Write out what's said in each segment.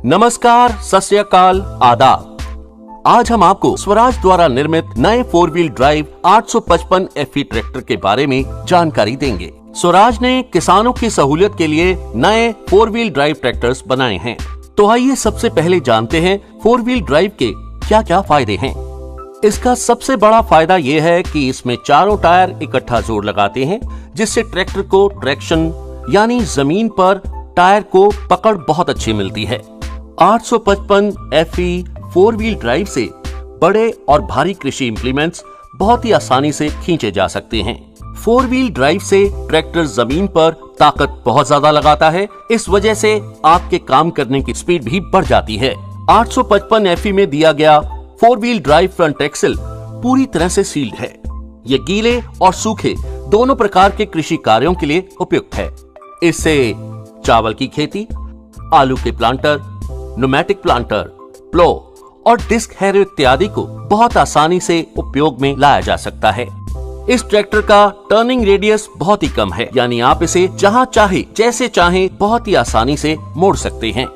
नमस्कार, सत श्री अकाल, आदाब। आज हम आपको स्वराज द्वारा निर्मित नए 4 व्हील ड्राइव 855 FE ट्रैक्टर के बारे में जानकारी देंगे। स्वराज ने किसानों की सहूलियत के लिए नए 4 व्हील ड्राइव ट्रैक्टर्स बनाए हैं। तो आइए सबसे पहले जानते हैं 4 व्हील ड्राइव के क्या क्या फायदे हैं। इसका सबसे बड़ा फायदा ये है कि इसमें चारों टायर इकट्ठा जोड़ लगाते हैं, जिससे ट्रैक्टर को ट्रैक्शन यानी जमीन पर टायर को पकड़ बहुत अच्छी मिलती है। 855 FE 4 व्हील ड्राइव से बड़े और भारी कृषि इंप्लीमेंट्स बहुत ही आसानी से खींचे जा सकते हैं। 4 व्हील ड्राइव से ट्रैक्टर जमीन पर ताकत बहुत ज्यादा लगाता है, इस वजह से आपके काम करने की स्पीड भी बढ़ जाती है। 855 FE में दिया गया 4 व्हील ड्राइव फ्रंट एक्सल पूरी तरह से सील्ड है। ये गीले और सूखे दोनों प्रकार के कृषि कार्यों के लिए उपयुक्त है। इससे चावल की खेती, आलू के प्लांटर, न्यूमेटिक प्लांटर, प्लो और डिस्क हैरो इत्यादि को बहुत आसानी से उपयोग में लाया जा सकता है। इस ट्रैक्टर का टर्निंग रेडियस बहुत ही कम है, यानी आप इसे जहां चाहे जैसे चाहे बहुत ही आसानी से मोड़ सकते हैं।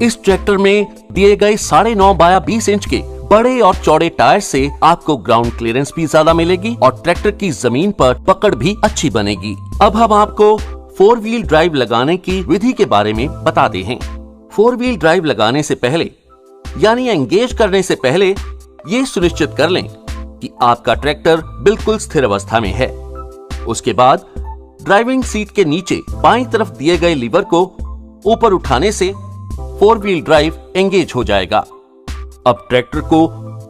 इस ट्रैक्टर में दिए गए 9.5 बाय 20 इंच के बड़े और चौड़े टायर से आपको ग्राउंड क्लियरेंस भी ज्यादा मिलेगी और ट्रैक्टर की जमीन पर पकड़ भी अच्छी बनेगी। अब हम आपको 4 व्हील ड्राइव लगाने की विधि के बारे में बताते हैं। 4 व्हील ड्राइव लगाने से पहले यानी एंगेज करने से पहले ये सुनिश्चित कर लें कि आपका ट्रैक्टर बिल्कुल स्थिर अवस्था में है। उसके बाद ड्राइविंग सीट के नीचे बाईं तरफ दिए गए लीवर को ऊपर उठाने से 4 व्हील ड्राइव एंगेज हो जाएगा। अब ट्रैक्टर को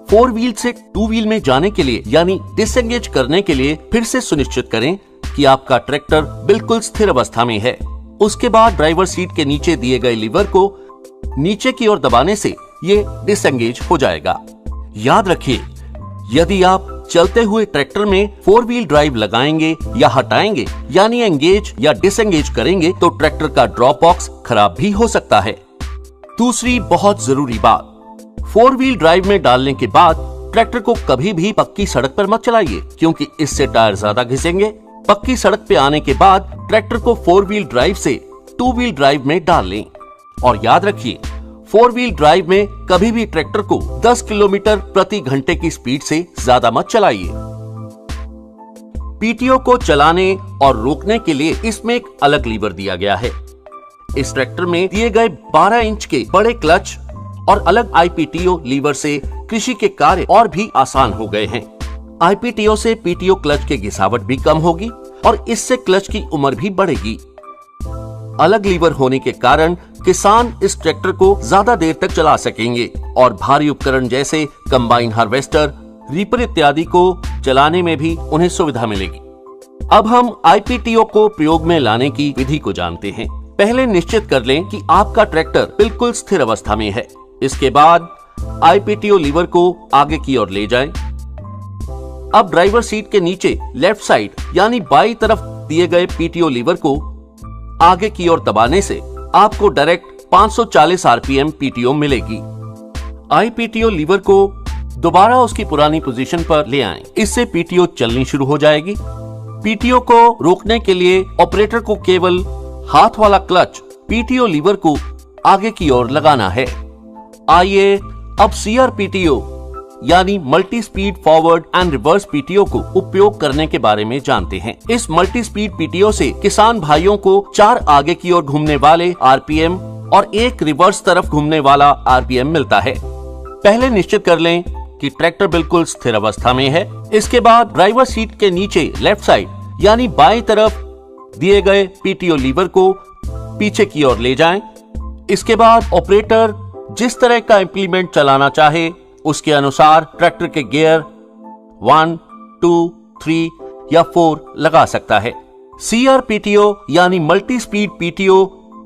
4 व्हील से 2 व्हील में जाने के लिए यानी डिसएंगेज करने के लिए फिर से सुनिश्चित करें कि आपका ट्रैक्टर बिल्कुल स्थिर अवस्था में है। उसके बाद ड्राइवर सीट के नीचे दिए गए लीवर को नीचे की ओर दबाने से ये डिसएंगेज हो जाएगा। याद रखिए, यदि आप चलते हुए ट्रैक्टर में 4 व्हील ड्राइव लगाएंगे या हटाएंगे यानी एंगेज या डिसएंगेज करेंगे तो ट्रैक्टर का ड्रॉप बॉक्स खराब भी हो सकता है। दूसरी बहुत जरूरी बात, 4 व्हील ड्राइव में डालने के बाद ट्रैक्टर को कभी भी पक्की सड़क पर मत चलाइए, क्योंकि इससे टायर ज्यादा घिसेंगे। पक्की सड़क पे आने के बाद ट्रैक्टर को 4 व्हील ड्राइव से 2 व्हील ड्राइव में डाल लें। और याद रखिए, 4 व्हील ड्राइव में कभी भी ट्रैक्टर को 10 किलोमीटर प्रति घंटे की स्पीड से ज्यादा मत चलाइए। पीटीओ को चलाने और रोकने के लिए इसमें एक अलग लीवर दिया गया है। इस ट्रैक्टर में दिए गए 12 इंच के बड़े क्लच और अलग IPTO लीवर से कृषि के कार्य और भी आसान हो गए हैं। IPTO से PTO क्लच के घिसावट भी कम होगी और इससे क्लच की उम्र भी बढ़ेगी। अलग लीवर होने के कारण किसान इस ट्रैक्टर को ज्यादा देर तक चला सकेंगे और भारी उपकरण जैसे कंबाइन हार्वेस्टर, रीपर इत्यादि को चलाने में भी उन्हें सुविधा मिलेगी। अब हम IPTO को प्रयोग में लाने की विधि को जानते हैं। पहले निश्चित कर लें कि आपका ट्रैक्टर बिल्कुल स्थिर अवस्था में है। इसके बाद IPTO लीवर को आगे की ओर ले जाएं। अब ड्राइवर सीट के नीचे लेफ्ट साइड यानी बाईं तरफ दिए गए PTO लीवर को आगे की ओर दबाने से आपको डायरेक्ट 540 RPM PTO मिलेगी। IPTO लीवर को दोबारा उसकी पुरानी पोजीशन पर ले आएं। इससे PTO चलनी शुरू हो जाएगी। PTO को रोकने के लिए ऑपरेटर को केवल हाथ वाला क्लच PTO लीवर को आगे की ओर लगाना है। आइए अब CRPTO यानी multi speed forward and reverse PTO को उपयोग करने के बारे में जानते हैं। इस मल्टी स्पीड PTO से किसान भाइयों को 4 आगे की ओर घूमने वाले RPM और 1 रिवर्स तरफ घूमने वाला RPM मिलता है। पहले निश्चित कर लें कि ट्रैक्टर बिल्कुल स्थिर अवस्था में है। इसके बाद ड्राइवर सीट के नीचे लेफ्ट साइड यानी बाएं तरफ दिए गए PTO लीवर को पीछे की ओर ले जाएं। इसके बाद ऑपरेटर जिस तरह का इंप्लीमेंट चलाना चाहे उसके अनुसार ट्रैक्टर के गियर 1, 2, 3 या 4 लगा सकता है। CRPTO यानी मल्टी स्पीड PTO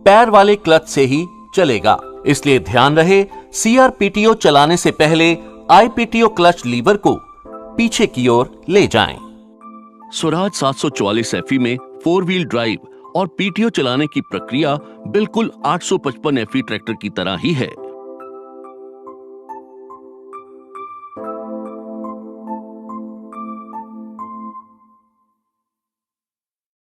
पैर वाले क्लच से ही चलेगा, इसलिए ध्यान रहे CRPTO चलाने से पहले IPTO क्लच लीवर को पीछे की ओर ले जाएं। स्वराज 744 FE में 4 व्हील ड्राइव और PTO चलाने की प्रक्रिया बिल्कुल 855 FE ट्रैक्टर की तरह ही है।